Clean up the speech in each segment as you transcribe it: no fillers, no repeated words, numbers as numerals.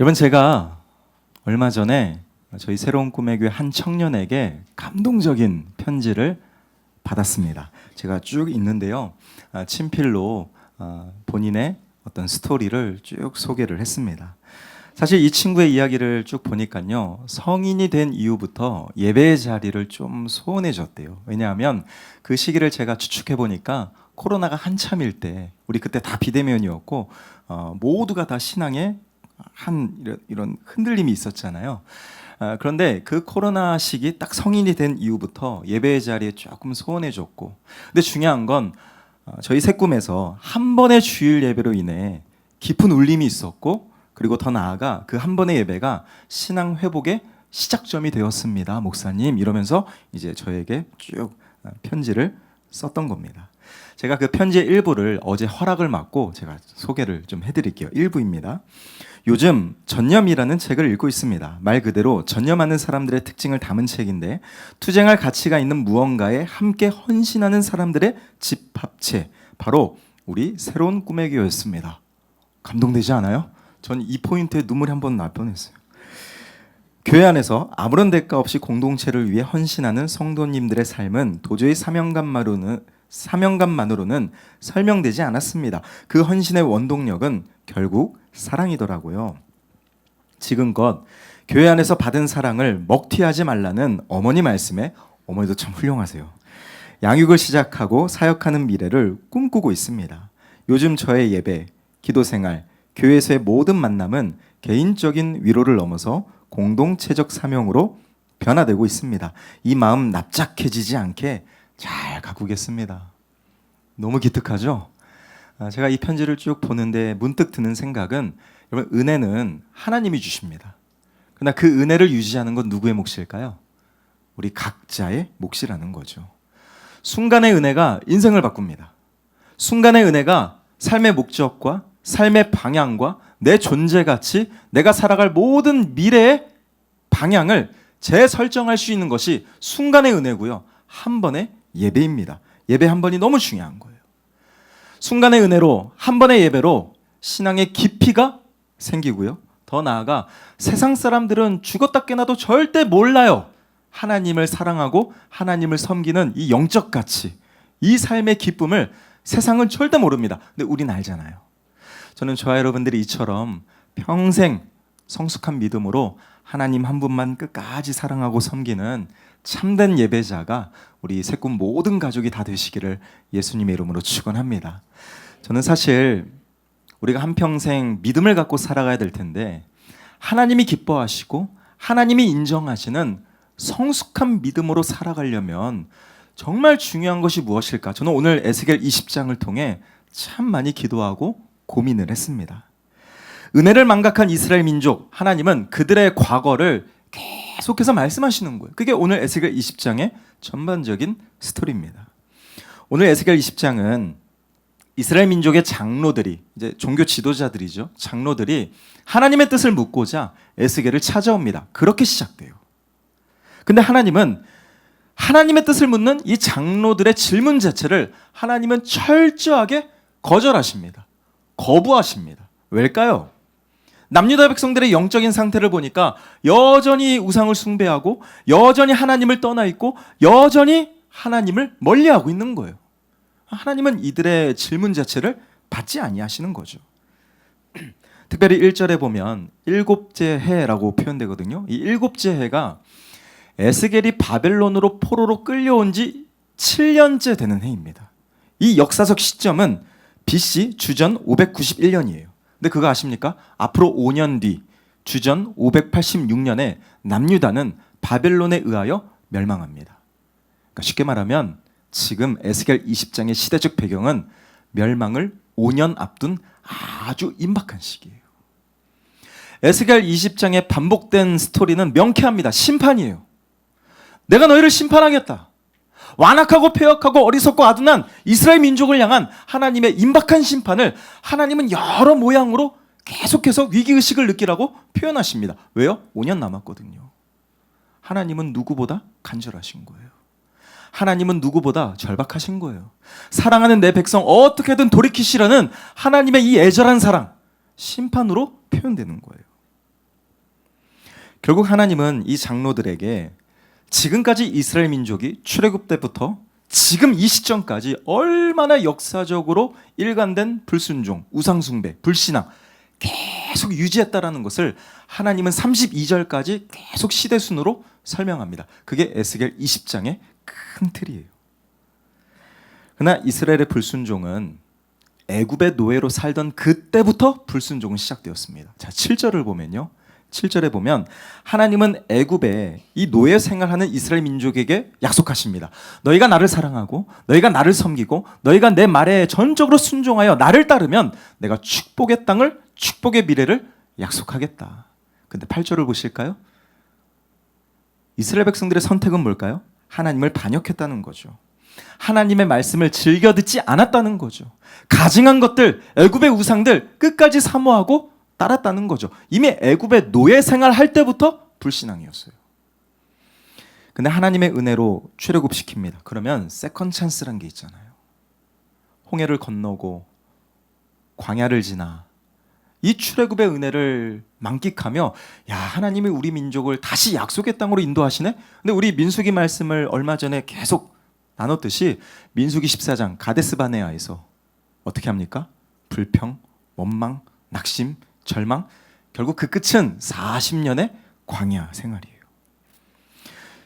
여러분, 제가 얼마 전에 저희 새로운 꿈의 교회 한 청년에게 감동적인 편지를 받았습니다. 제가 쭉 읽는데요, 친필로 본인의 어떤 스토리를 쭉 소개를 했습니다. 사실 이 친구의 이야기를 쭉 보니까요, 성인이 된 이후부터 예배의 자리를 좀 소원해 줬대요. 왜냐하면 그 시기를 제가 추측해 보니까 코로나가 한참일 때, 우리 그때 다 비대면이었고 모두가 다 신앙에 이런 흔들림이 있었잖아요. 그런데 그 코로나 시기 딱 성인이 된 이후부터 예배의 자리에 조금 소원해 줬고, 근데 중요한 건 저희 새꿈에서 한 번의 주일 예배로 인해 깊은 울림이 있었고, 그리고 더 나아가 그 한 번의 예배가 신앙 회복의 시작점이 되었습니다, 목사님, 이러면서 이제 저에게 쭉 편지를 썼던 겁니다. 제가 그 편지의 일부를 어제 허락을 받고 제가 소개를 좀 해드릴게요. 일부입니다. 요즘 전념이라는 책을 읽고 있습니다. 말 그대로 전념하는 사람들의 특징을 담은 책인데, 투쟁할 가치가 있는 무언가에 함께 헌신하는 사람들의 집합체, 바로 우리 새로운 꿈의 교회였습니다. 감동되지 않아요? 전 이 포인트에 눈물이 한번 날 뻔했어요. 교회 안에서 아무런 대가 없이 공동체를 위해 헌신하는 성도님들의 삶은 도저히 사명감만으로는 설명되지 않았습니다. 그 헌신의 원동력은 결국 사랑이더라고요. 지금껏 교회 안에서 받은 사랑을 먹튀하지 말라는 어머니 말씀에, 어머니도 참 훌륭하세요, 양육을 시작하고 사역하는 미래를 꿈꾸고 있습니다. 요즘 저의 예배, 기도생활, 교회에서의 모든 만남은 개인적인 위로를 넘어서 공동체적 사명으로 변화되고 있습니다. 이 마음 납작해지지 않게 잘 가꾸겠습니다. 너무 기특하죠? 제가 이 편지를 쭉 보는데 문득 드는 생각은, 여러분, 은혜는 하나님이 주십니다. 그러나 그 은혜를 유지하는 건 누구의 몫일까요? 우리 각자의 몫이라는 거죠. 순간의 은혜가 인생을 바꿉니다. 순간의 은혜가 삶의 목적과 삶의 방향과 내 존재 가치, 내가 살아갈 모든 미래의 방향을 재설정할 수 있는 것이 순간의 은혜고요, 한 번의 예배입니다. 예배 한 번이 너무 중요한 거예요. 순간의 은혜로, 한 번의 예배로 신앙의 깊이가 생기고요, 더 나아가 세상 사람들은 죽었다 깨나도 절대 몰라요. 하나님을 사랑하고 하나님을 섬기는 이 영적 가치, 이 삶의 기쁨을 세상은 절대 모릅니다. 근데 우린 알잖아요. 저는 저와 여러분들이 이처럼 평생 성숙한 믿음으로 하나님 한 분만 끝까지 사랑하고 섬기는 참된 예배자가 우리 새꿈 모든 가족이 다 되시기를 예수님의 이름으로 축원합니다. 저는 사실 우리가 한평생 믿음을 갖고 살아가야 될 텐데, 하나님이 기뻐하시고 하나님이 인정하시는 성숙한 믿음으로 살아가려면 정말 중요한 것이 무엇일까? 저는 오늘 에스겔 20장을 통해 참 많이 기도하고 고민을 했습니다. 은혜를 망각한 이스라엘 민족, 하나님은 그들의 과거를 계속해서 말씀하시는 거예요. 그게 오늘 에스겔 20장의 전반적인 스토리입니다. 오늘 에스겔 20장은 이스라엘 민족의 장로들이, 이제 종교 지도자들이죠, 장로들이 하나님의 뜻을 묻고자 에스겔을 찾아옵니다. 그렇게 시작돼요. 근데 하나님은 하나님의 뜻을 묻는 이 장로들의 질문 자체를 하나님은 철저하게 거절하십니다. 거부하십니다. 왜일까요? 남유다 백성들의 영적인 상태를 보니까 여전히 우상을 숭배하고 여전히 하나님을 떠나 있고 여전히 하나님을 멀리하고 있는 거예요. 하나님은 이들의 질문 자체를 받지 아니하시는 거죠. 특별히 1절에 보면 일곱째 해라고 표현되거든요. 이 일곱째 해가 에스겔이 바벨론으로 포로로 끌려온 지 7년째 되는 해입니다. 이 역사적 시점은 BC 주전 591년이에요. 근데 그거 아십니까? 앞으로 5년 뒤 주전 586년에 남유다는 바벨론에 의하여 멸망합니다. 그러니까 쉽게 말하면 지금 에스겔 20장의 시대적 배경은 멸망을 5년 앞둔 아주 임박한 시기예요. 에스겔 20장의 반복된 스토리는 명쾌합니다. 심판이에요. 내가 너희를 심판하겠다. 완악하고 폐역하고 어리석고 아둔한 이스라엘 민족을 향한 하나님의 임박한 심판을 하나님은 여러 모양으로 계속해서 위기의식을 느끼라고 표현하십니다. 왜요? 5년 남았거든요. 하나님은 누구보다 간절하신 거예요. 하나님은 누구보다 절박하신 거예요. 사랑하는 내 백성 어떻게든 돌이키시라는 하나님의 이 애절한 사랑, 심판으로 표현되는 거예요. 결국 하나님은 이 장로들에게 지금까지 이스라엘 민족이 출애굽 때부터 지금 이 시점까지 얼마나 역사적으로 일관된 불순종, 우상숭배, 불신앙 계속 유지했다라는 것을 하나님은 32절까지 계속 시대순으로 설명합니다. 그게 에스겔 20장의 큰 틀이에요. 그러나 이스라엘의 불순종은 애굽의 노예로 살던 그때부터 불순종은 시작되었습니다. 자, 7절을 보면요. 7절에 보면 하나님은 애굽에 이 노예 생활하는 이스라엘 민족에게 약속하십니다. 너희가 나를 사랑하고 너희가 나를 섬기고 너희가 내 말에 전적으로 순종하여 나를 따르면 내가 축복의 땅을 축복의 미래를 약속하겠다. 근데 8절을 보실까요? 이스라엘 백성들의 선택은 뭘까요? 하나님을 반역했다는 거죠. 하나님의 말씀을 즐겨 듣지 않았다는 거죠. 가증한 것들, 애굽의 우상들 끝까지 사모하고 따랐다는 거죠. 이미 애굽의 노예 생활할 때부터 불신앙이었어요. 근데 하나님의 은혜로 출애굽시킵니다. 그러면 세컨 찬스란 게 있잖아요. 홍해를 건너고 광야를 지나 이 출애굽의 은혜를 만끽하며 야, 하나님이 우리 민족을 다시 약속의 땅으로 인도하시네? 근데 우리 민수기 말씀을 얼마 전에 계속 나눴듯이 민수기 14장 가데스 바네아에서 어떻게 합니까? 불평, 원망, 낙심, 절망, 결국 그 끝은 40년의 광야 생활이에요.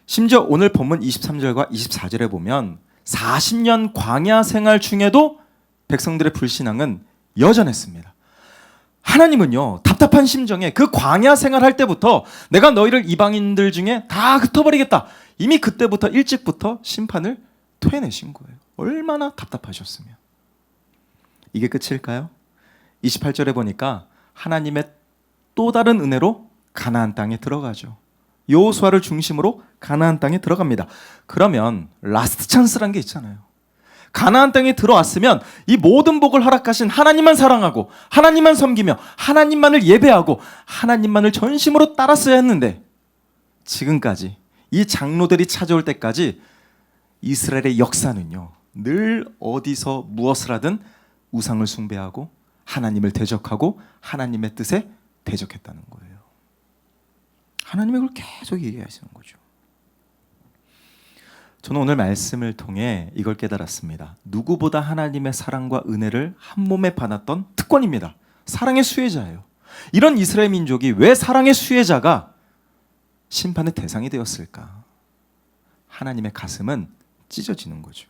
심지어 오늘 본문 23절과 24절에 보면 40년 광야 생활 중에도 백성들의 불신앙은 여전했습니다. 하나님은요, 답답한 심정에 그 광야 생활할 때부터 내가 너희를 이방인들 중에 다 흩어버리겠다. 이미 그때부터 일찍부터 심판을 토해내신 거예요. 얼마나 답답하셨으면. 이게 끝일까요? 28절에 보니까 하나님의 또 다른 은혜로 가나안 땅에 들어가죠. 여호수아를 중심으로 가나안 땅에 들어갑니다. 그러면 라스트 찬스란 게 있잖아요. 가나안 땅에 들어왔으면 이 모든 복을 허락하신 하나님만 사랑하고 하나님만 섬기며 하나님만을 예배하고 하나님만을 전심으로 따랐어야 했는데 지금까지 이 장로들이 찾아올 때까지 이스라엘의 역사는요, 늘 어디서 무엇을 하든 우상을 숭배하고 하나님을 대적하고 하나님의 뜻에 대적했다는 거예요. 하나님이 그걸 계속 얘기하시는 거죠. 저는 오늘 말씀을 통해 이걸 깨달았습니다. 누구보다 하나님의 사랑과 은혜를 한 몸에 받았던 특권입니다. 사랑의 수혜자예요. 이런 이스라엘 민족이 왜 사랑의 수혜자가 심판의 대상이 되었을까? 하나님의 가슴은 찢어지는 거죠.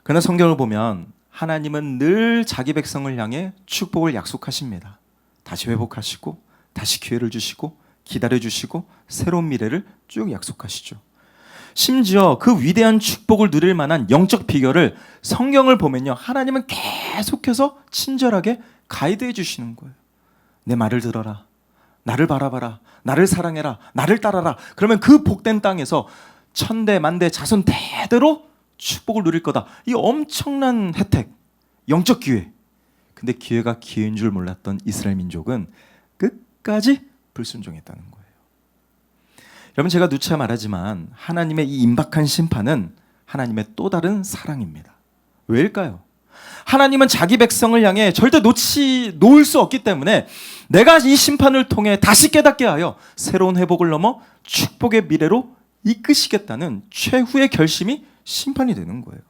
그러나 성경을 보면 하나님은 늘 자기 백성을 향해 축복을 약속하십니다. 다시 회복하시고 다시 기회를 주시고 기다려주시고 새로운 미래를 쭉 약속하시죠. 심지어 그 위대한 축복을 누릴 만한 영적 비결을 성경을 보면요, 하나님은 계속해서 친절하게 가이드해 주시는 거예요. 내 말을 들어라, 나를 바라봐라, 나를 사랑해라, 나를 따라라. 그러면 그 복된 땅에서 천대 만대 자손 대대로 축복을 누릴 거다. 이 엄청난 혜택, 영적 기회. 근데 기회가 기회인 줄 몰랐던 이스라엘 민족은 끝까지 불순종했다는 거예요. 여러분, 제가 누차 말하지만 하나님의 이 임박한 심판은 하나님의 또 다른 사랑입니다. 왜일까요? 하나님은 자기 백성을 향해 절대 놓을 수 없기 때문에 내가 이 심판을 통해 다시 깨닫게 하여 새로운 회복을 넘어 축복의 미래로 이끄시겠다는 최후의 결심이 심판이 되는 거예요.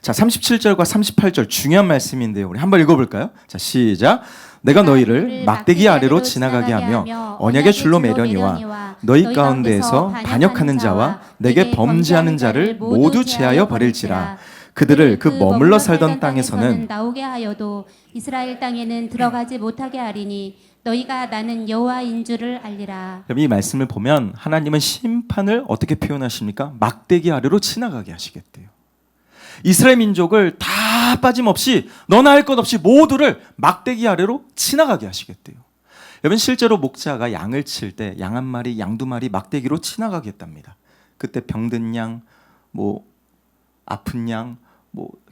자, 37절과 38절 중요한 말씀인데요. 우리 한번 읽어볼까요? 자, 시작. 내가 너희를 막대기 아래로 지나가게 하며 언약의 줄로 매려니와 너희 가운데에서 반역하는 자와 내게 범죄하는 자를 모두 제하여 버릴지라. 그들을 그 머물러 살던 땅에서는 나오게 하여도 이스라엘 땅에는 들어가지 못하게 하리니 너희가 나는 여호와인 줄을 알리라. 이 말씀을 보면 하나님은 심판을 어떻게 표현하십니까? 막대기 아래로 지나가게 하시겠대요. 이스라엘 민족을 다 빠짐없이 너나 할 것 없이 모두를 막대기 아래로 지나가게 하시겠대요. 여러분, 실제로 목자가 양을 칠 때 양 한 마리, 양 두 마리 막대기로 지나가게 했답니다. 그때 병든 양, 아픈 양,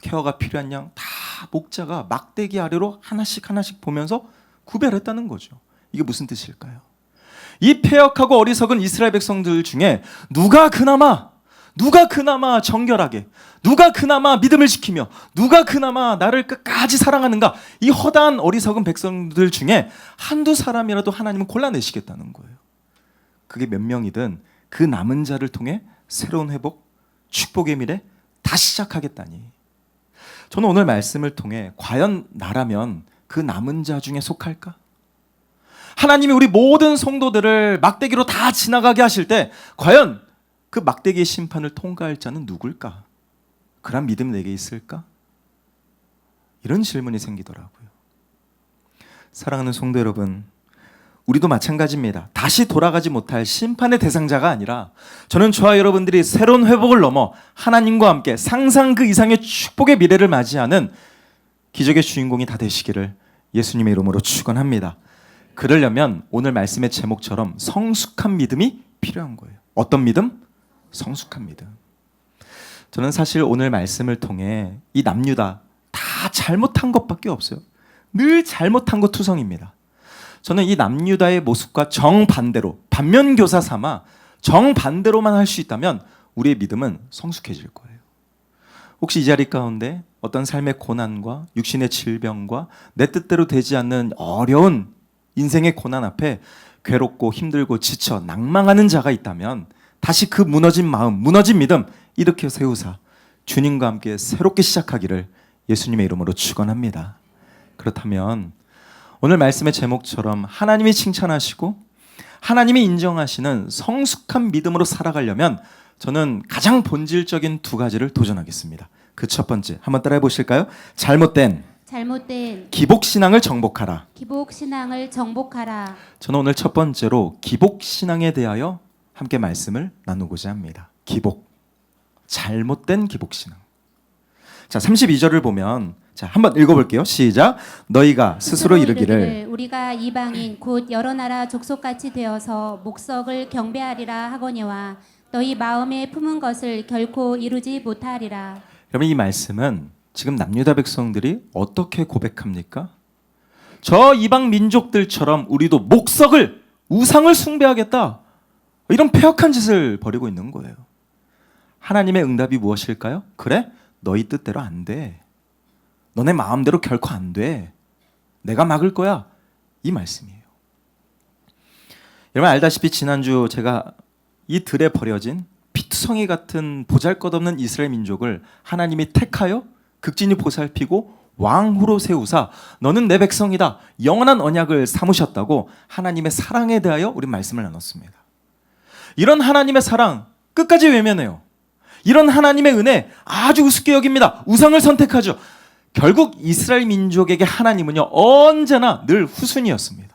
케어가 필요한 양 다 목자가 막대기 아래로 하나씩 하나씩 보면서 구별했다는 거죠. 이게 무슨 뜻일까요? 이 패역하고 어리석은 이스라엘 백성들 중에 누가 그나마 정결하게, 누가 그나마 믿음을 지키며, 누가 그나마 나를 끝까지 사랑하는가, 이 허다한 어리석은 백성들 중에 한두 사람이라도 하나님은 골라내시겠다는 거예요. 그게 몇 명이든 그 남은 자를 통해 새로운 회복, 축복의 미래 다시 시작하겠다니. 저는 오늘 말씀을 통해 과연 나라면 그 남은 자 중에 속할까? 하나님이 우리 모든 성도들을 막대기로 다 지나가게 하실 때 과연 그 막대기의 심판을 통과할 자는 누굴까? 그런 믿음 내게 있을까? 이런 질문이 생기더라고요. 사랑하는 성도 여러분, 우리도 마찬가지입니다. 다시 돌아가지 못할 심판의 대상자가 아니라 저는 저와 여러분들이 새로운 회복을 넘어 하나님과 함께 상상 그 이상의 축복의 미래를 맞이하는 기적의 주인공이 다 되시기를 예수님의 이름으로 축원합니다. 그러려면 오늘 말씀의 제목처럼 성숙한 믿음이 필요한 거예요. 어떤 믿음? 성숙한 믿음. 저는 사실 오늘 말씀을 통해 이 남유다 다 잘못한 것밖에 없어요. 늘 잘못한 것 투성입니다. 저는 이 남유다의 모습과 정반대로 반면교사 삼아 정반대로만 할 수 있다면 우리의 믿음은 성숙해질 거예요. 혹시 이 자리 가운데 어떤 삶의 고난과 육신의 질병과 내 뜻대로 되지 않는 어려운 인생의 고난 앞에 괴롭고 힘들고 지쳐 낭망하는 자가 있다면 다시 그 무너진 마음, 무너진 믿음 일으켜 세우사 주님과 함께 새롭게 시작하기를 예수님의 이름으로 축원합니다. 그렇다면 오늘 말씀의 제목처럼 하나님이 칭찬하시고 하나님이 인정하시는 성숙한 믿음으로 살아가려면 저는 가장 본질적인 두 가지를 도전하겠습니다. 그 첫 번째 한번 따라해 보실까요? 잘못된 기복신앙을 정복하라. 기복신앙을 정복하라. 저는 오늘 첫 번째로 기복신앙에 대하여 함께 말씀을 나누고자 합니다. 기복, 잘못된 기복신앙. 자, 32절을 보면 자, 한번 읽어볼게요. 시작. 너희가 스스로 이르기를 우리가 이방인 곧 여러 나라 족속같이 되어서 목석을 경배하리라 하거니와 너희 마음에 품은 것을 결코 이루지 못하리라. 여러분, 이 말씀은 지금 남유다 백성들이 어떻게 고백합니까? 저 이방 민족들처럼 우리도 목석을, 우상을 숭배하겠다, 이런 폐역한 짓을 벌이고 있는 거예요. 하나님의 응답이 무엇일까요? 그래? 너희 뜻대로 안 돼. 너네 마음대로 결코 안 돼. 내가 막을 거야. 이 말씀이에요. 여러분 알다시피 지난주 제가 이 들에 버려진 피투성이 같은 보잘것없는 이스라엘 민족을 하나님이 택하여 극진히 보살피고 왕후로 세우사 너는 내 백성이다, 영원한 언약을 삼으셨다고 하나님의 사랑에 대하여 우리 말씀을 나눴습니다. 이런 하나님의 사랑 끝까지 외면해요. 이런 하나님의 은혜 아주 우습게 여깁니다. 우상을 선택하죠. 결국 이스라엘 민족에게 하나님은요 언제나 늘 후순위였습니다.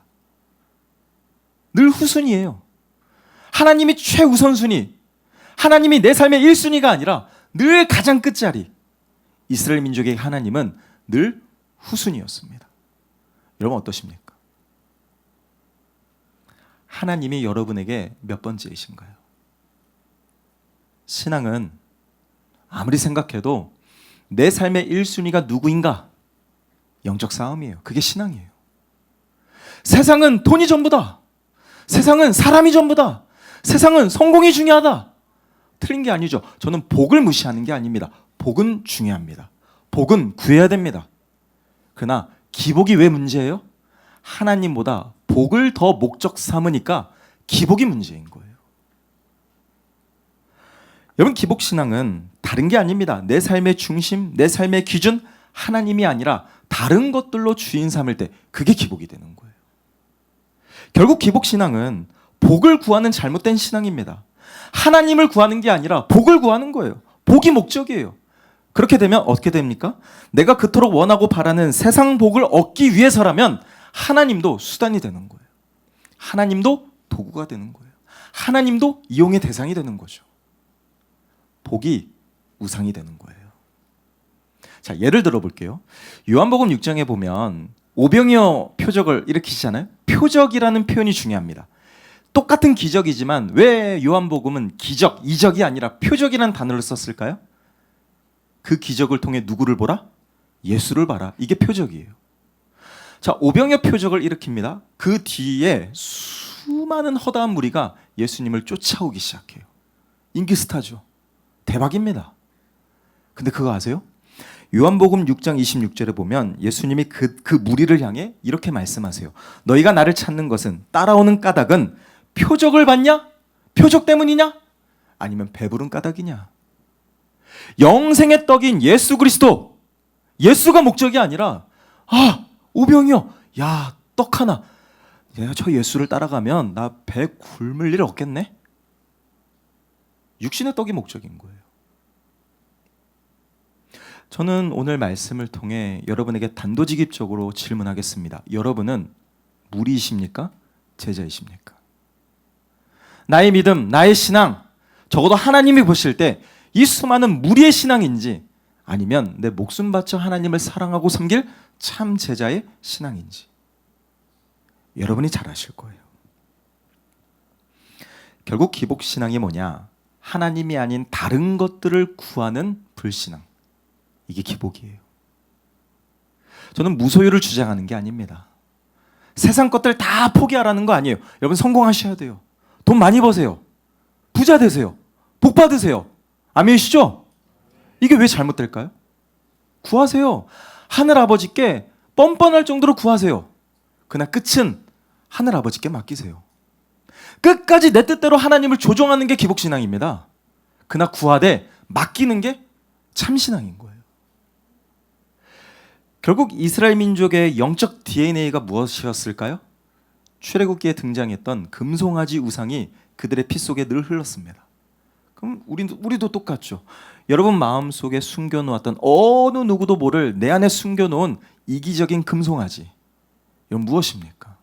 늘 후순위예요. 하나님이 최우선순위, 하나님이 내 삶의 1순위가 아니라 늘 가장 끝자리. 이스라엘 민족에게 하나님은 늘 후순위였습니다. 여러분 어떠십니까? 하나님이 여러분에게 몇 번째이신가요? 신앙은 아무리 생각해도 내 삶의 1순위가 누구인가? 영적 싸움이에요. 그게 신앙이에요. 세상은 돈이 전부다. 세상은 사람이 전부다. 세상은 성공이 중요하다. 틀린 게 아니죠. 저는 복을 무시하는 게 아닙니다. 복은 중요합니다. 복은 구해야 됩니다. 그러나 기복이 왜 문제예요? 하나님보다 복을 더 목적 삼으니까 기복이 문제인 거예요. 여러분 기복신앙은 다른 게 아닙니다. 내 삶의 중심, 내 삶의 기준 하나님이 아니라 다른 것들로 주인 삼을 때 그게 기복이 되는 거예요. 결국 기복신앙은 복을 구하는 잘못된 신앙입니다. 하나님을 구하는 게 아니라 복을 구하는 거예요. 복이 목적이에요. 그렇게 되면 어떻게 됩니까? 내가 그토록 원하고 바라는 세상 복을 얻기 위해서라면 하나님도 수단이 되는 거예요. 하나님도 도구가 되는 거예요. 하나님도 이용의 대상이 되는 거죠. 복이 우상이 되는 거예요. 자, 예를 들어 볼게요. 요한복음 6장에 보면 오병이어 표적을 일으키시잖아요. 표적이라는 표현이 중요합니다. 똑같은 기적이지만 왜 요한복음은 기적, 이적이 아니라 표적이라는 단어를 썼을까요? 그 기적을 통해 누구를 보라? 예수를 봐라. 이게 표적이에요. 자, 오병이어 표적을 일으킵니다. 그 뒤에 수많은 허다한 무리가 예수님을 쫓아오기 시작해요. 인기 스타죠. 대박입니다. 근데 그거 아세요? 요한복음 6장 26절에 보면 예수님이 그 무리를 향해 이렇게 말씀하세요. 너희가 나를 찾는 것은, 따라오는 까닭은 표적을 받냐? 표적 때문이냐? 아니면 배부른 까닭이냐? 영생의 떡인 예수 그리스도, 예수가 목적이 아니라 오병이요, 야, 떡 하나, 내가 저 예수를 따라가면 나 배 굶을 일 없겠네? 육신의 떡이 목적인 거예요. 저는 오늘 말씀을 통해 여러분에게 단도직입적으로 질문하겠습니다. 여러분은 무리이십니까? 제자이십니까? 나의 믿음, 나의 신앙, 적어도 하나님이 보실 때 이 수많은 무리의 신앙인지, 아니면 내 목숨 바쳐 하나님을 사랑하고 섬길 참 제자의 신앙인지 여러분이 잘 아실 거예요. 결국 기복신앙이 뭐냐? 하나님이 아닌 다른 것들을 구하는 불신앙. 이게 기복이에요. 저는 무소유를 주장하는 게 아닙니다. 세상 것들 다 포기하라는 거 아니에요. 여러분 성공하셔야 돼요. 돈 많이 버세요. 부자 되세요. 복 받으세요. 아멘이시죠? 이게 왜 잘못될까요? 구하세요. 하늘 아버지께 뻔뻔할 정도로 구하세요. 그러나 끝은 하늘 아버지께 맡기세요. 끝까지 내 뜻대로 하나님을 조종하는 게 기복신앙입니다. 그러나 구하되 맡기는 게 참신앙인 거예요. 결국 이스라엘 민족의 영적 DNA가 무엇이었을까요? 출애굽기에 등장했던 금송아지 우상이 그들의 피 속에 늘 흘렀습니다. 그럼 우리도 똑같죠. 여러분 마음속에 숨겨놓았던 어느 누구도 모를 내 안에 숨겨놓은 이기적인 금송아지, 이건 무엇입니까?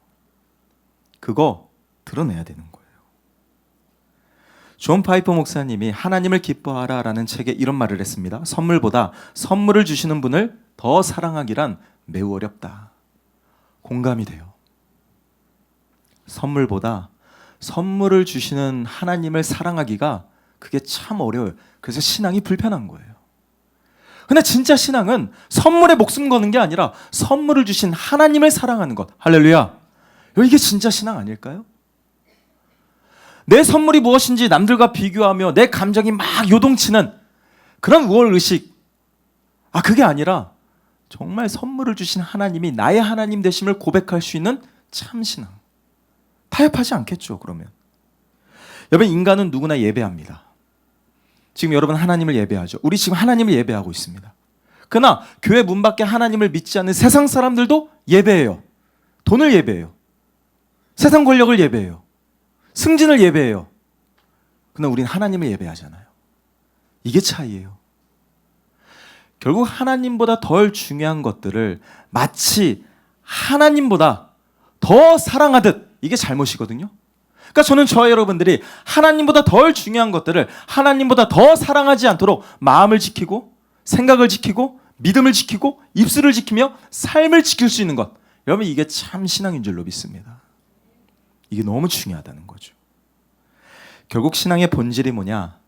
그거 드러내야 되는 거예요. 존 파이퍼 목사님이 하나님을 기뻐하라라는 책에 이런 말을 했습니다. 선물보다 선물을 주시는 분을 더 사랑하기란 매우 어렵다. 공감이 돼요. 선물보다 선물을 주시는 하나님을 사랑하기가 그게 참 어려워요. 그래서 신앙이 불편한 거예요. 근데 진짜 신앙은 선물에 목숨 거는 게 아니라 선물을 주신 하나님을 사랑하는 것. 할렐루야. 이게 진짜 신앙 아닐까요? 내 선물이 무엇인지 남들과 비교하며 내 감정이 막 요동치는 그런 우월의식, 그게 아니라 정말 선물을 주신 하나님이 나의 하나님 되심을 고백할 수 있는 참신앙. 타협하지 않겠죠, 그러면. 여러분, 인간은 누구나 예배합니다. 지금 여러분 하나님을 예배하죠. 우리 지금 하나님을 예배하고 있습니다. 그러나 교회 문 밖에 하나님을 믿지 않는 세상 사람들도 예배해요. 돈을 예배해요. 세상 권력을 예배해요. 승진을 예배해요. 그러나 우리는 하나님을 예배하잖아요. 이게 차이예요. 결국 하나님보다 덜 중요한 것들을 마치 하나님보다 더 사랑하듯, 이게 잘못이거든요. 그러니까 저는 저와 여러분들이 하나님보다 덜 중요한 것들을 하나님보다 더 사랑하지 않도록 마음을 지키고 생각을 지키고 믿음을 지키고 입술을 지키며 삶을 지킬 수 있는 것, 여러분 이게 참 신앙인 줄로 믿습니다. 이게 너무 중요하다는 거죠. 결국 신앙의 본질이 뭐냐?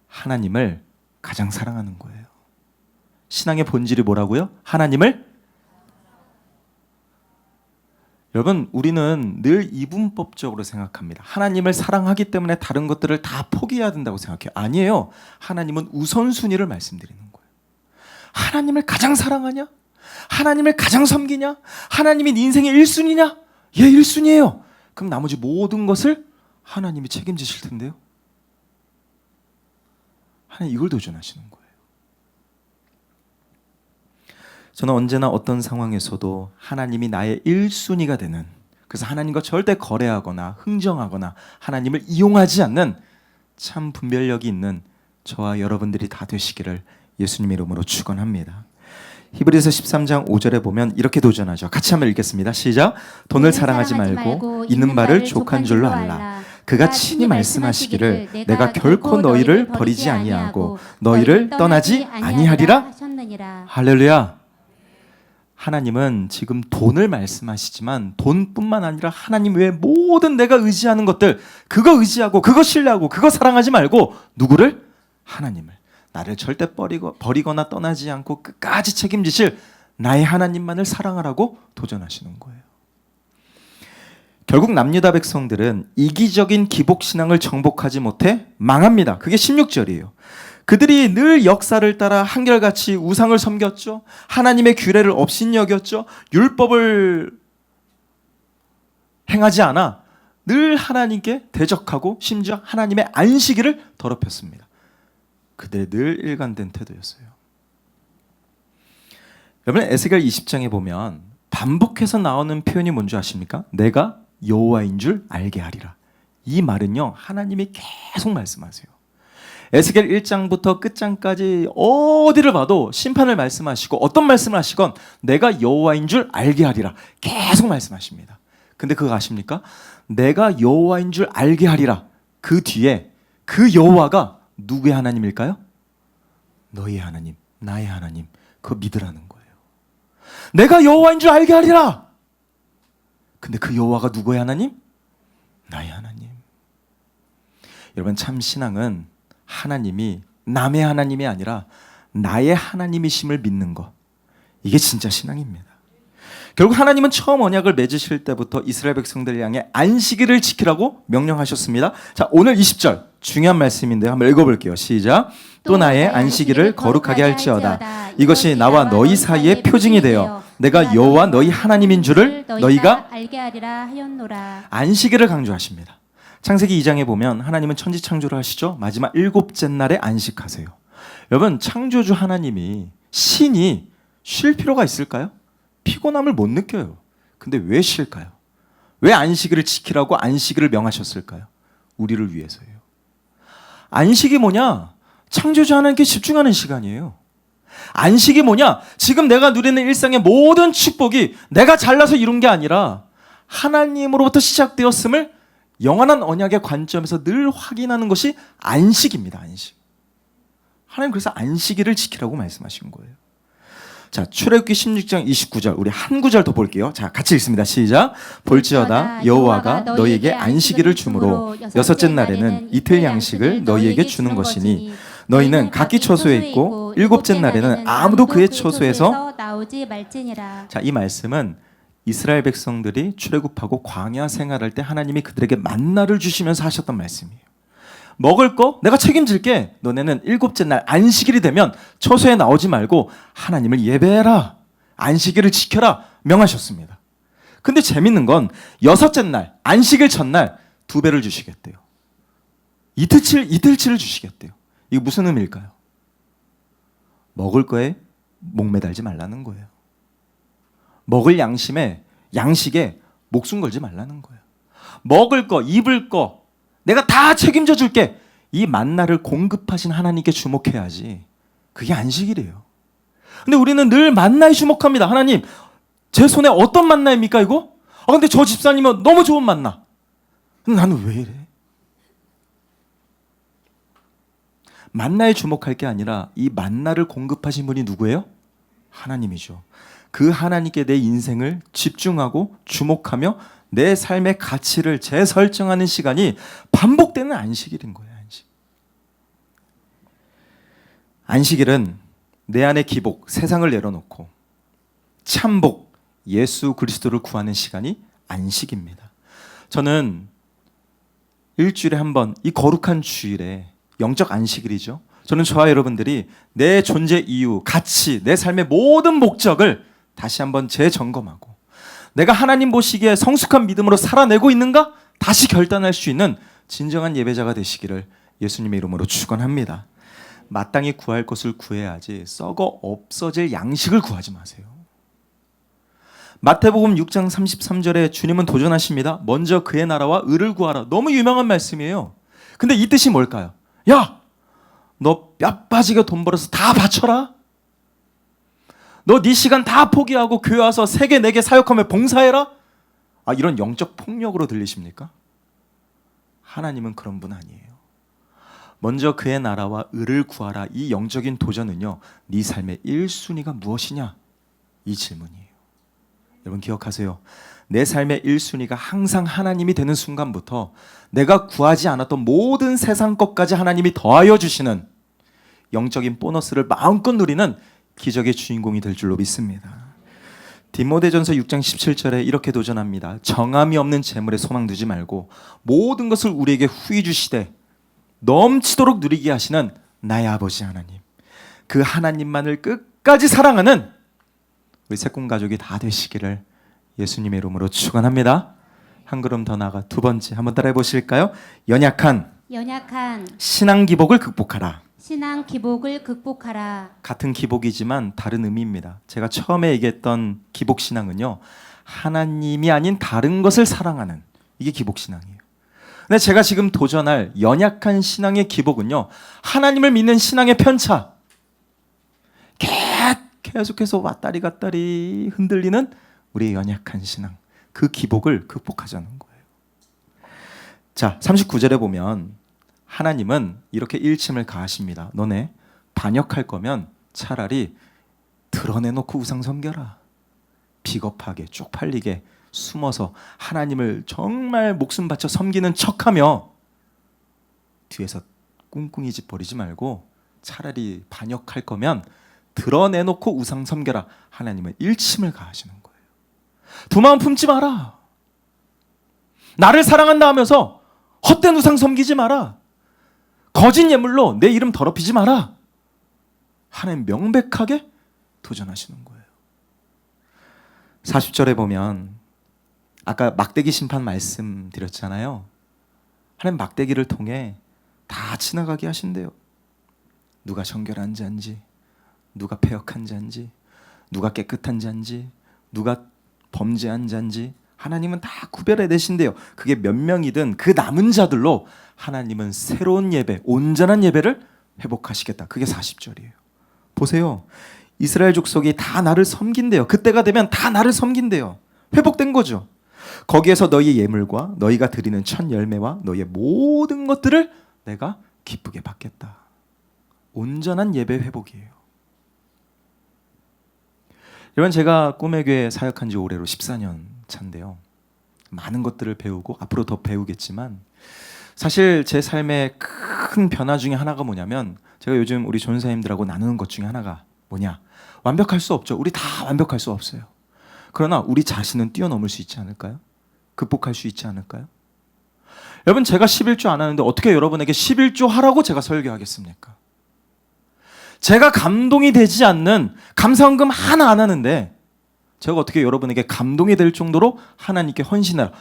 하나님을 가장 사랑하는 거예요. 신앙의 본질이 뭐라고요? 하나님을. 여러분, 우리는 늘 이분법적으로 생각합니다. 하나님을 사랑하기 때문에 다른 것들을 다 포기해야 된다고 생각해요. 아니에요. 하나님은 우선순위를 말씀드리는 거예요. 하나님을 가장 사랑하냐? 하나님을 가장 섬기냐? 하나님이 네 인생의 1순위냐? 예, 1순위예요. 그럼 나머지 모든 것을 하나님이 책임지실 텐데요. 하나님 이걸 도전하시는 거예요. 저는 언제나 어떤 상황에서도 하나님이 나의 1순위가 되는, 그래서 하나님과 절대 거래하거나 흥정하거나 하나님을 이용하지 않는 참 분별력이 있는 저와 여러분들이 다 되시기를 예수님의 이름으로 축원합니다. 히브리서 13장 5절에 보면 이렇게 도전하죠. 같이 한번 읽겠습니다. 시작. 돈을 사랑하지 말고 있는 바를 족한 줄로 알라. 그가 친히 말씀하시기를 내가 결코 너희를 버리지 아니하고 너희를 떠나지 아니하리라. 할렐루야. 하나님은 지금 돈을 말씀하시지만 돈뿐만 아니라 하나님 외에 모든 내가 의지하는 것들, 그거 의지하고 그거 신뢰하고 그거 사랑하지 말고 누구를? 하나님을. 나를 절대 버리거나 떠나지 않고 끝까지 책임지실 나의 하나님만을 사랑하라고 도전하시는 거예요. 결국 남유다 백성들은 이기적인 기복신앙을 정복하지 못해 망합니다. 그게 16절이에요. 그들이 늘 역사를 따라 한결같이 우상을 섬겼죠. 하나님의 규례를 업신여겼죠. 율법을 행하지 않아 늘 하나님께 대적하고 심지어 하나님의 안식일을 더럽혔습니다. 그들의 늘 일관된 태도였어요. 여러분 에스겔 20장에 보면 반복해서 나오는 표현이 뭔지 아십니까? 내가 여호와인 줄 알게 하리라. 이 말은요 하나님이 계속 말씀하세요. 에스겔 1장부터 끝장까지 어디를 봐도 심판을 말씀하시고 어떤 말씀을 하시건 내가 여호와인 줄 알게 하리라 계속 말씀하십니다. 근데 그거 아십니까? 내가 여호와인 줄 알게 하리라 그 뒤에 그 여호와가 누구의 하나님일까요? 너희 하나님, 나의 하나님. 그거 믿으라는 거예요. 내가 여호와인 줄 알게 하리라. 근데 그 여호와가 누구의 하나님? 나의 하나님. 여러분 참 신앙은 하나님이 남의 하나님이 아니라 나의 하나님이심을 믿는 것. 이게 진짜 신앙입니다. 결국 하나님은 처음 언약을 맺으실 때부터 이스라엘 백성들을 향해 안식일을 지키라고 명령하셨습니다. 자, 오늘 20절 중요한 말씀인데요. 한번 읽어볼게요. 시작. 또 나의 안식일을 거룩하게 할지어다. 이것이 나와 너희 사이의 표징이 되어 내가 여호와 너희 하나님인 줄을 너희가 알게 하리라 하였노라. 안식일을 강조하십니다. 창세기 2장에 보면 하나님은 천지 창조를 하시죠. 마지막 일곱째 날에 안식하세요. 여러분 창조주 하나님이 신이 쉴 필요가 있을까요? 피곤함을 못 느껴요. 근데 왜 쉴까요? 왜 안식일을 지키라고 안식일을 명하셨을까요? 우리를 위해서예요. 안식이 뭐냐? 창조주 하나님께 집중하는 시간이에요. 안식이 뭐냐? 지금 내가 누리는 일상의 모든 축복이 내가 잘나서 이룬 게 아니라 하나님으로부터 시작되었음을 영원한 언약의 관점에서 늘 확인하는 것이 안식입니다. 안식. 하나님 그래서 안식일을 지키라고 말씀하신 거예요. 자, 출애굽기 16장 29절 우리 한 구절 더 볼게요. 자, 같이 읽습니다. 시작. 볼지어다 여호와가 너희에게 안식일을 주므로 여섯째 날에는 이틀 양식을 너희에게 주는 것이니 너희는 각기 처소에 있고 일곱째 날에는 아무도 그의 처소에서 나오지 말지니라. 자, 이 말씀은 이스라엘 백성들이 출애굽하고 광야 생활할 때 하나님이 그들에게 만나를 주시면서 하셨던 말씀이에요. 먹을 거 내가 책임질게. 너네는 일곱째 날 안식일이 되면 처소에 나오지 말고 하나님을 예배해라. 안식일을 지켜라. 명하셨습니다. 근데 재밌는 건 여섯째 날 안식일 첫날 2배를 주시겠대요. 이틀치를 주시겠대요. 이거 무슨 의미일까요? 먹을 거에 목매달지 말라는 거예요. 먹을 양식에 목숨 걸지 말라는 거예요. 먹을 거, 입을 거 내가 다 책임져 줄게. 이 만나를 공급하신 하나님께 주목해야지. 그게 안식일이에요. 근데 우리는 늘 만나에 주목합니다. 하나님, 제 손에 어떤 만나입니까 이거? 근데 저 집사님은 너무 좋은 만나. 근데 나는 왜 이래? 만나에 주목할 게 아니라 이 만나를 공급하신 분이 누구예요? 하나님이죠. 그 하나님께 내 인생을 집중하고 주목하며 내 삶의 가치를 재설정하는 시간이 반복되는 안식일인 거예요. 안식일은 내 안의 기복, 세상을 내려놓고 참복, 예수 그리스도를 구하는 시간이 안식입니다. 저는 일주일에 한 번 이 거룩한 주일에 영적 안식일이죠. 저는 저와 여러분들이 내 존재 이유, 가치, 내 삶의 모든 목적을 다시 한번 재점검하고 내가 하나님 보시기에 성숙한 믿음으로 살아내고 있는가? 다시 결단할 수 있는 진정한 예배자가 되시기를 예수님의 이름으로 축원합니다. 마땅히 구할 것을 구해야지 썩어 없어질 양식을 구하지 마세요. 마태복음 6장 33절에 주님은 도전하십니다. 먼저 그의 나라와 의를 구하라. 너무 유명한 말씀이에요. 근데 이 뜻이 뭘까요? 야! 너 뼈 빠지게 돈 벌어서 다 바쳐라. 너 네 시간 다 포기하고 교회 와서 3개, 4개 사역하며 봉사해라. 이런 영적 폭력으로 들리십니까? 하나님은 그런 분 아니에요. 먼저 그의 나라와 의를 구하라. 이 영적인 도전은요, 네 삶의 1순위가 무엇이냐? 이 질문이에요. 여러분 기억하세요. 내 삶의 1순위가 항상 하나님이 되는 순간부터 내가 구하지 않았던 모든 세상 것까지 하나님이 더하여 주시는 영적인 보너스를 마음껏 누리는 기적의 주인공이 될 줄로 믿습니다. 디모데전서 6장 17절에 이렇게 도전합니다. 정함이 없는 재물에 소망 두지 말고 모든 것을 우리에게 후히 주시되 넘치도록 누리게 하시는 나의 아버지 하나님, 그 하나님만을 끝까지 사랑하는 우리 새꿈 가족이 다 되시기를 예수님의 이름으로 축원합니다. 한 걸음 더 나가 두 번째 한번 따라해 보실까요? 연약한 연약한 신앙 기복을 극복하라. 신앙 기복을 극복하라. 같은 기복이지만 다른 의미입니다. 제가 처음에 얘기했던 기복 신앙은요, 하나님이 아닌 다른 것을 사랑하는, 이게 기복 신앙이에요. 근데 제가 지금 도전할 연약한 신앙의 기복은요, 하나님을 믿는 신앙의 편차, 계속해서 왔다리 갔다리 흔들리는 우리의 연약한 신앙, 그 기복을 극복하자는 거예요. 자, 39절에 보면 하나님은 이렇게 일침을 가하십니다. 너네 반역할 거면 차라리 드러내놓고 우상 섬겨라. 비겁하게 쪽팔리게 숨어서 하나님을 정말 목숨 바쳐 섬기는 척하며 뒤에서 꿍꿍이 집 버리지 말고 차라리 반역할 거면 드러내놓고 우상 섬겨라. 하나님은 일침을 가하시는 거예요. 두 마음 품지 마라. 나를 사랑한다 하면서 헛된 우상 섬기지 마라. 거짓 예물로 내 이름 더럽히지 마라. 하나님 명백하게 도전하시는 거예요. 40절에 보면 아까 막대기 심판 말씀드렸잖아요. 하나님 막대기를 통해 다 지나가게 하신대요. 누가 정결한 자인지, 누가 패역한 자인지, 누가 깨끗한 자인지, 누가 범죄한 자인지 하나님은 다 구별해 내신대요. 그게 몇 명이든 그 남은 자들로 하나님은 새로운 예배, 온전한 예배를 회복하시겠다. 그게 40절이에요. 보세요. 이스라엘 족속이 다 나를 섬긴대요. 그때가 되면 다 나를 섬긴대요. 회복된 거죠. 거기에서 너희의 예물과 너희가 드리는 첫 열매와 너희의 모든 것들을 내가 기쁘게 받겠다. 온전한 예배 회복이에요. 여러분, 제가 꿈의 교회 사역한 지 올해로 14년 차인데요. 많은 것들을 배우고 앞으로 더 배우겠지만 사실 제 삶의 큰 변화 중에 하나가 뭐냐면 제가 요즘 우리 전사님들하고 나누는 것 중에 하나가 뭐냐? 완벽할 수 없죠. 우리 다 완벽할 수 없어요. 그러나 우리 자신은 뛰어넘을 수 있지 않을까요? 극복할 수 있지 않을까요? 여러분, 제가 11조 안 하는데 어떻게 여러분에게 11조 하라고 제가 설교하겠습니까? 제가 감동이 되지 않는 감사헌금 하나 안 하는데 제가 어떻게 여러분에게 감동이 될 정도로 하나님께 헌신하라.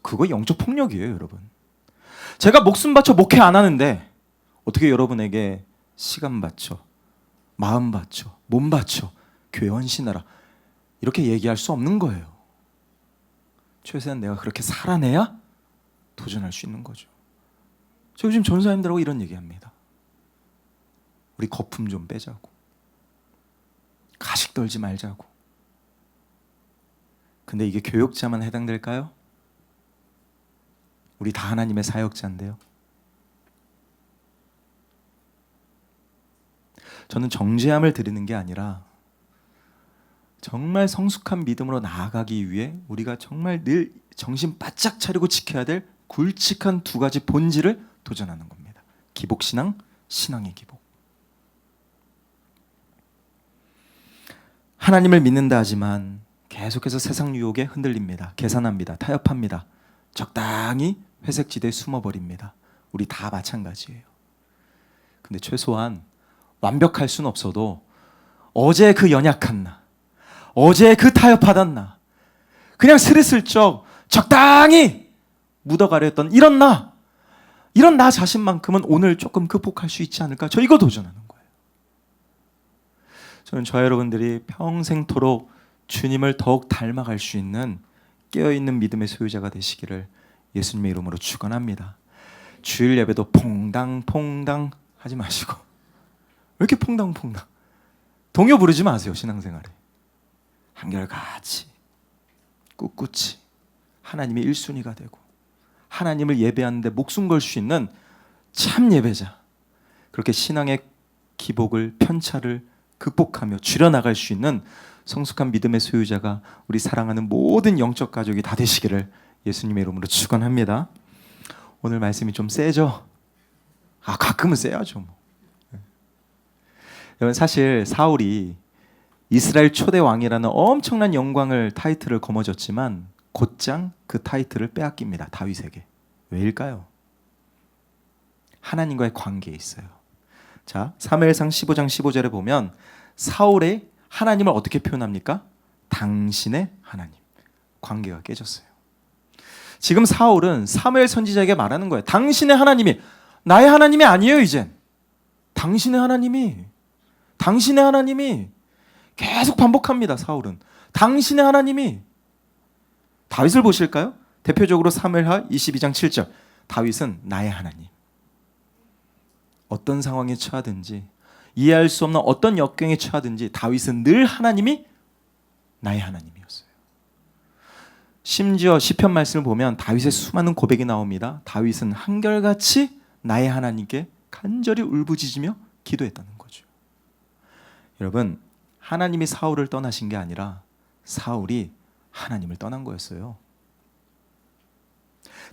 그거 영적 폭력이에요, 여러분. 제가 목숨 바쳐 목회 안 하는데 어떻게 여러분에게 시간 바쳐, 마음 바쳐, 몸 바쳐 교회 헌신하라. 이렇게 얘기할 수 없는 거예요. 최소한 내가 그렇게 살아내야 도전할 수 있는 거죠. 저 요즘 전사님들하고 이런 얘기합니다. 우리 거품 좀 빼자고, 가식 떨지 말자고. 근데 이게 교역자만 해당될까요? 우리 다 하나님의 사역자인데요. 저는 정죄함을 드리는 게 아니라 정말 성숙한 믿음으로 나아가기 위해 우리가 정말 늘 정신 바짝 차리고 지켜야 될 굵직한 두 가지 본질을 도전하는 겁니다. 기복신앙, 신앙의 기복. 하나님을 믿는다 하지만 계속해서 세상 유혹에 흔들립니다. 계산합니다. 타협합니다. 적당히 회색지대에 숨어버립니다. 우리 다 마찬가지예요. 근데 최소한 완벽할 수는 없어도 어제 그 연약한 나, 어제 그 타협하던 나, 그냥 스리슬쩍 적당히 묻어가려 했던 이런 나 자신만큼은 오늘 조금 극복할 수 있지 않을까? 저 이거 도전하는 거예요. 저는 저와 여러분들이 평생토록 주님을 더욱 닮아갈 수 있는 깨어있는 믿음의 소유자가 되시기를 예수님의 이름으로 축원합니다. 주일 예배도 퐁당퐁당 하지 마시고, 왜 이렇게 퐁당퐁당? 동요 부르지 마세요. 신앙생활에 한결같이 꿋꿋이 하나님의 1순위가 되고 하나님을 예배하는데 목숨 걸 수 있는 참 예배자, 그렇게 신앙의 기복을, 편차를 극복하며 줄여나갈 수 있는 성숙한 믿음의 소유자가 우리 사랑하는 모든 영적 가족이 다 되시기를 예수님의 이름으로 축원합니다. 오늘 말씀이 좀 세죠? 가끔은 세야죠. 뭐. 여러분, 사실 사울이 이스라엘 초대 왕이라는 엄청난 영광을, 타이틀을 거머쥐었지만 곧장 그 타이틀을 빼앗깁니다. 다윗에게. 왜일까요? 하나님과의 관계에 있어요. 자, 사무엘상 15장 15절에 보면 사울의 하나님을 어떻게 표현합니까? 당신의 하나님. 관계가 깨졌어요. 지금 사울은 사무엘 선지자에게 말하는 거예요. 당신의 하나님이 나의 하나님이 아니에요. 이젠 당신의 하나님이 계속 반복합니다. 사울은 당신의 하나님이. 다윗을 보실까요? 대표적으로 사무엘하 22장 7절. 다윗은 나의 하나님. 어떤 상황에 처하든지 이해할 수 없는 어떤 역경에 처하든지 다윗은 늘 하나님이 나의 하나님이었어요. 심지어 시편 말씀을 보면 다윗의 수많은 고백이 나옵니다. 다윗은 한결같이 나의 하나님께 간절히 울부짖으며 기도했다는 거죠. 여러분, 하나님이 사울을 떠나신 게 아니라 사울이 하나님을 떠난 거였어요.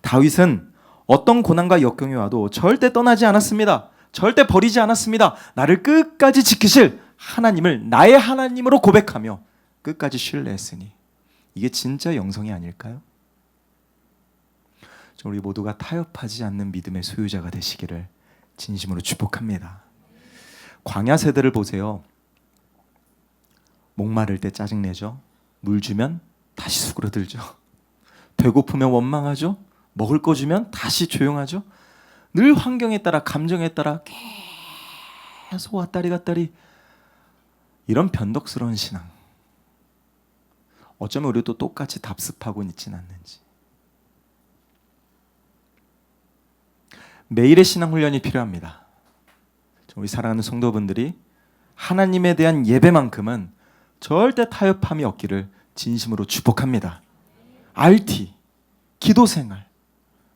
다윗은 어떤 고난과 역경이 와도 절대 떠나지 않았습니다. 절대 버리지 않았습니다. 나를 끝까지 지키실 하나님을 나의 하나님으로 고백하며 끝까지 신뢰했으니 이게 진짜 영성이 아닐까요? 우리 모두가 타협하지 않는 믿음의 소유자가 되시기를 진심으로 축복합니다. 광야 세대를 보세요. 목마를 때 짜증내죠. 물 주면 다시 수그러들죠. 배고프면 원망하죠. 먹을 거 주면 다시 조용하죠. 늘 환경에 따라 감정에 따라 계속 왔다리 갔다리. 이런 변덕스러운 신앙. 어쩌면 우리도 똑같이 답습하고 있지는 않는지. 매일의 신앙 훈련이 필요합니다. 우리 사랑하는 성도분들이 하나님에 대한 예배만큼은 절대 타협함이 없기를 진심으로 축복합니다. RT, 기도생활,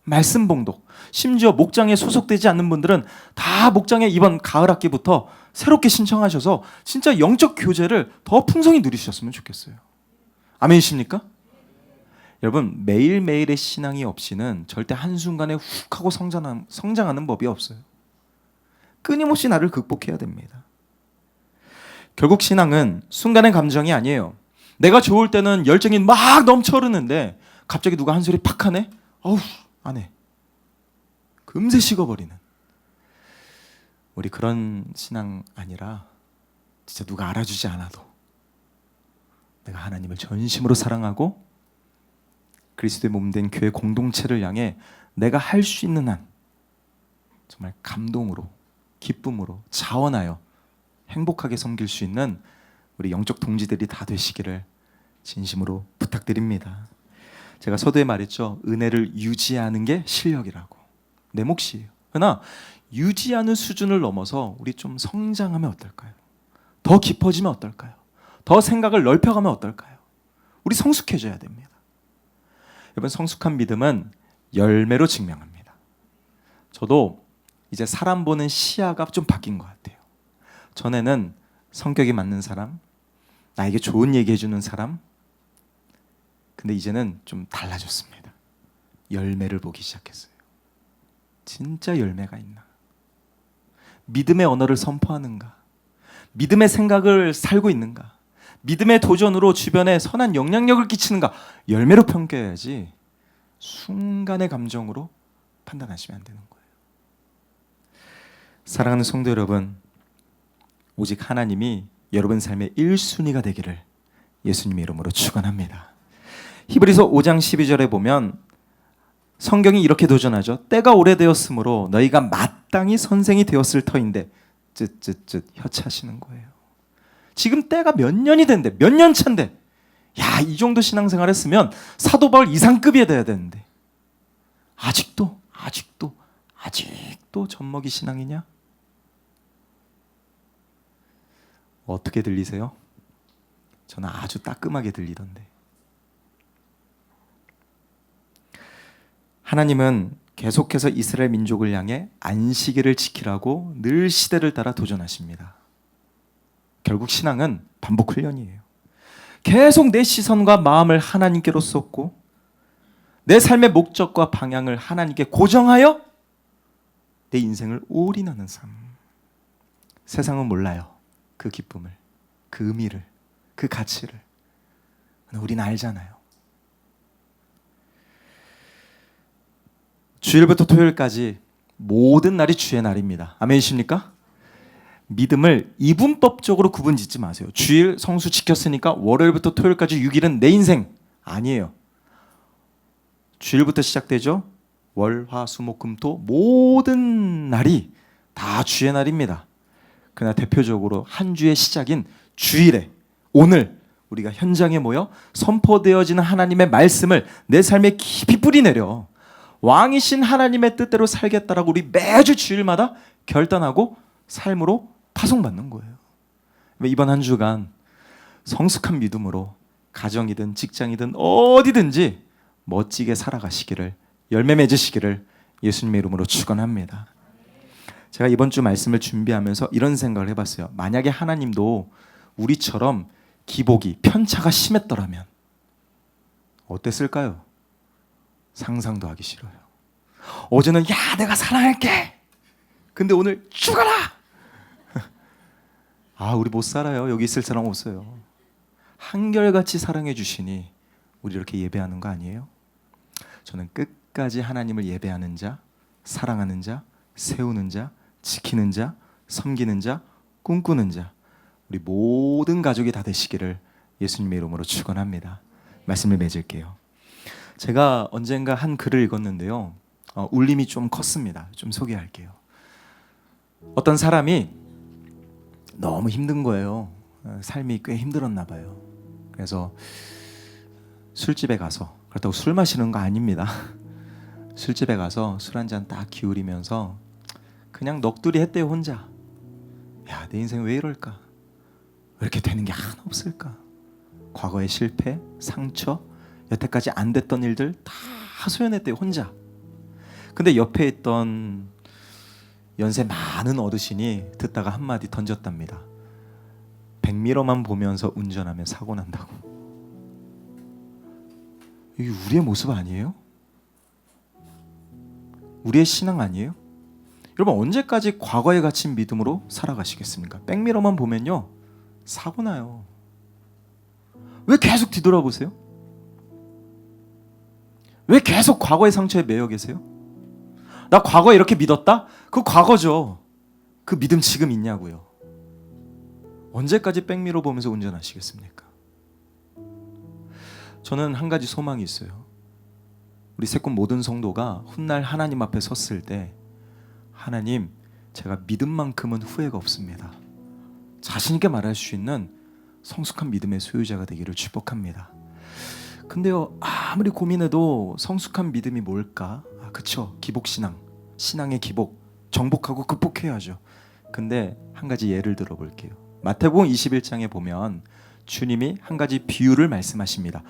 말씀 봉독, 심지어 목장에 소속되지 않는 분들은 다 목장에 이번 가을 학기부터 새롭게 신청하셔서 진짜 영적 교제를 더 풍성히 누리셨으면 좋겠어요. 아멘이십니까? 여러분, 매일매일의 신앙이 없이는 절대 한순간에 훅 하고 성장하는 법이 없어요. 끊임없이 나를 극복해야 됩니다. 결국 신앙은 순간의 감정이 아니에요. 내가 좋을 때는 열정이 막 넘쳐 흐르는데 갑자기 누가 한 소리 팍 하네? 어우, 안 해. 금세 식어버리는. 우리 그런 신앙 아니라 진짜 누가 알아주지 않아도 내가 하나님을 전심으로 사랑하고 그리스도의 몸된 교회 공동체를 향해 내가 할 수 있는 한 정말 감동으로, 기쁨으로, 자원하여 행복하게 섬길 수 있는 우리 영적 동지들이 다 되시기를 진심으로 부탁드립니다. 제가 서두에 말했죠. 은혜를 유지하는 게 실력이라고. 내 몫이에요. 그러나 유지하는 수준을 넘어서 우리 좀 성장하면 어떨까요? 더 깊어지면 어떨까요? 더 생각을 넓혀가면 어떨까요? 우리 성숙해져야 됩니다. 여러분, 성숙한 믿음은 열매로 증명합니다. 저도 이제 사람 보는 시야가 좀 바뀐 것 같아요. 전에는 성격이 맞는 사람, 나에게 좋은 얘기 해주는 사람, 근데 이제는 좀 달라졌습니다. 열매를 보기 시작했어요. 진짜 열매가 있나? 믿음의 언어를 선포하는가? 믿음의 생각을 살고 있는가? 믿음의 도전으로 주변에 선한 영향력을 끼치는가? 열매로 평가해야지 순간의 감정으로 판단하시면 안 되는 거예요. 사랑하는 성도 여러분, 오직 하나님이 여러분 삶의 1순위가 되기를 예수님의 이름으로 축원합니다. 히브리서 5장 12절에 보면 성경이 이렇게 도전하죠. 때가 오래되었으므로 너희가 마땅히 선생이 되었을 터인데 쯧쯧쯧 혀차시는 거예요. 지금 때가 몇 년이 된대. 몇 년 차인데. 야, 이 정도 신앙생활 했으면 사도 바울 이상급이 돼야 되는데 아직도 젖먹이 신앙이냐? 어떻게 들리세요? 저는 아주 따끔하게 들리던데. 하나님은 계속해서 이스라엘 민족을 향해 안식일을 지키라고 늘 시대를 따라 도전하십니다. 결국 신앙은 반복 훈련이에요. 계속 내 시선과 마음을 하나님께로 쏟고 내 삶의 목적과 방향을 하나님께 고정하여 내 인생을 올인하는 삶. 세상은 몰라요. 그 기쁨을, 그 의미를, 그 가치를. 우리는 알잖아요. 주일부터 토요일까지 모든 날이 주의 날입니다. 아멘이십니까? 믿음을 이분법적으로 구분 짓지 마세요. 주일 성수 지켰으니까 월요일부터 토요일까지 6일은 내 인생. 아니에요. 주일부터 시작되죠. 월, 화, 수, 목, 금, 토 모든 날이 다 주의 날입니다. 그러나 대표적으로 한 주의 시작인 주일에 오늘 우리가 현장에 모여 선포되어지는 하나님의 말씀을 내 삶에 깊이 뿌리내려 왕이신 하나님의 뜻대로 살겠다라고 우리 매주 주일마다 결단하고 삶으로 파송받는 거예요. 이번 한 주간 성숙한 믿음으로 가정이든 직장이든 어디든지 멋지게 살아가시기를, 열매 맺으시기를 예수님의 이름으로 축원합니다. 제가 이번 주 말씀을 준비하면서 이런 생각을 해봤어요. 만약에 하나님도 우리처럼 기복이, 편차가 심했더라면 어땠을까요? 상상도 하기 싫어요. 어제는 야 내가 사랑할게, 근데 오늘 죽어라. 우리 못 살아요. 여기 있을 사람 없어요. 한결같이 사랑해 주시니 우리 이렇게 예배하는 거 아니에요? 저는 끝까지 하나님을 예배하는 자, 사랑하는 자, 세우는 자, 지키는 자, 섬기는 자, 꿈꾸는 자, 우리 모든 가족이 다 되시기를 예수님의 이름으로 축원합니다. 말씀을 맺을게요. 제가 언젠가 한 글을 읽었는데요, 울림이 좀 컸습니다. 좀 소개할게요. 어떤 사람이 너무 힘든 거예요. 삶이 꽤 힘들었나 봐요. 그래서 술집에 가서, 그렇다고 술 마시는 거 아닙니다. 술집에 가서 술 한 잔 딱 기울이면서 그냥 넋두리 했대요, 혼자. 야, 내 인생 왜 이럴까? 왜 이렇게 되는 게 하나 없을까? 과거의 실패, 상처, 여태까지 안 됐던 일들 다 하소연했대요, 혼자. 근데 옆에 있던 연세 많은 어르신이 듣다가 한마디 던졌답니다. 100m만 보면서 운전하면 사고 난다고. 이게 우리의 모습 아니에요? 우리의 신앙 아니에요? 여러분, 언제까지 과거에 갇힌 믿음으로 살아가시겠습니까? 백미러만 보면요 사고 나요. 왜 계속 뒤돌아보세요? 왜 계속 과거의 상처에 매여 계세요? 나 과거에 이렇게 믿었다? 그 과거죠. 그 믿음 지금 있냐고요. 언제까지 백미러 보면서 운전하시겠습니까? 저는 한 가지 소망이 있어요. 우리 새꿈 모든 성도가 훗날 하나님 앞에 섰을 때, 하나님, 제가 믿음만큼은 후회가 없습니다, 자신 있게 말할 수 있는 성숙한 믿음의 소유자가 되기를 축복합니다. 근데요, 아무리 고민해도 성숙한 믿음이 뭘까? 그쵸, 기복신앙, 신앙의 기복, 정복하고 극복해야죠. 근데 한 가지 예를 들어볼게요. 마태복음 21장에 보면 주님이 한 가지 비유를 말씀하십니다.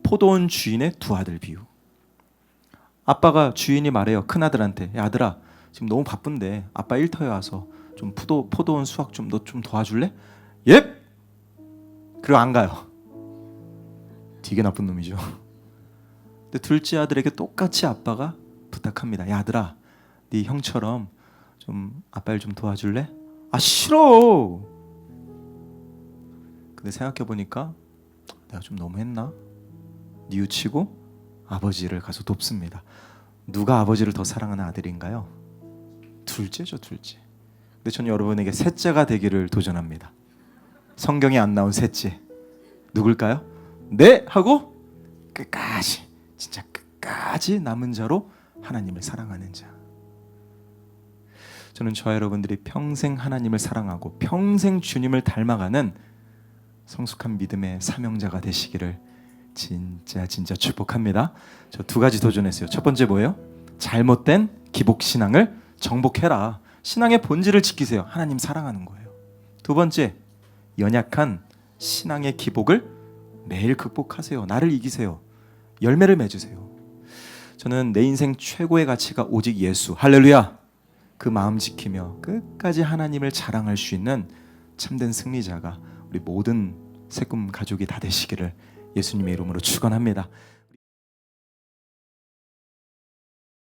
포도원 주인의 두 아들 비유. 아빠가, 주인이 말해요, 큰아들한테, 야, 아들아, 지금 너무 바쁜데 아빠 일터에 와서 좀 포도원 수확 좀 너 좀 도와줄래? 예? 그리고 안 가요. 되게 나쁜 놈이죠. 근데 둘째 아들에게 똑같이 아빠가 부탁합니다. 야, 아들아, 네 형처럼 좀 아빠 일 좀 도와줄래? 싫어. 근데 생각해 보니까 내가 좀 너무했나? 뉘우치고 아버지를 가서 돕습니다. 누가 아버지를 더 사랑하는 아들인가요? 둘째죠, 둘째. 근데 저는 여러분에게 셋째가 되기를 도전합니다. 성경에 안 나온 셋째 누굴까요? 네 하고 끝까지, 진짜 끝까지 남은 자로 하나님을 사랑하는 자. 저는 저와 여러분들이 평생 하나님을 사랑하고 평생 주님을 닮아가는 성숙한 믿음의 사명자가 되시기를 진짜 축복합니다. 저 두 가지 도전했어요. 첫 번째 뭐예요? 잘못된 기복신앙을 정복해라. 신앙의 본질을 지키세요. 하나님 사랑하는 거예요. 두 번째, 연약한 신앙의 기복을 매일 극복하세요. 나를 이기세요. 열매를 맺으세요. 저는 내 인생 최고의 가치가 오직 예수, 할렐루야, 그 마음 지키며 끝까지 하나님을 자랑할 수 있는 참된 승리자가 우리 모든 새꿈 가족이 다 되시기를 예수님의 이름으로 축원합니다.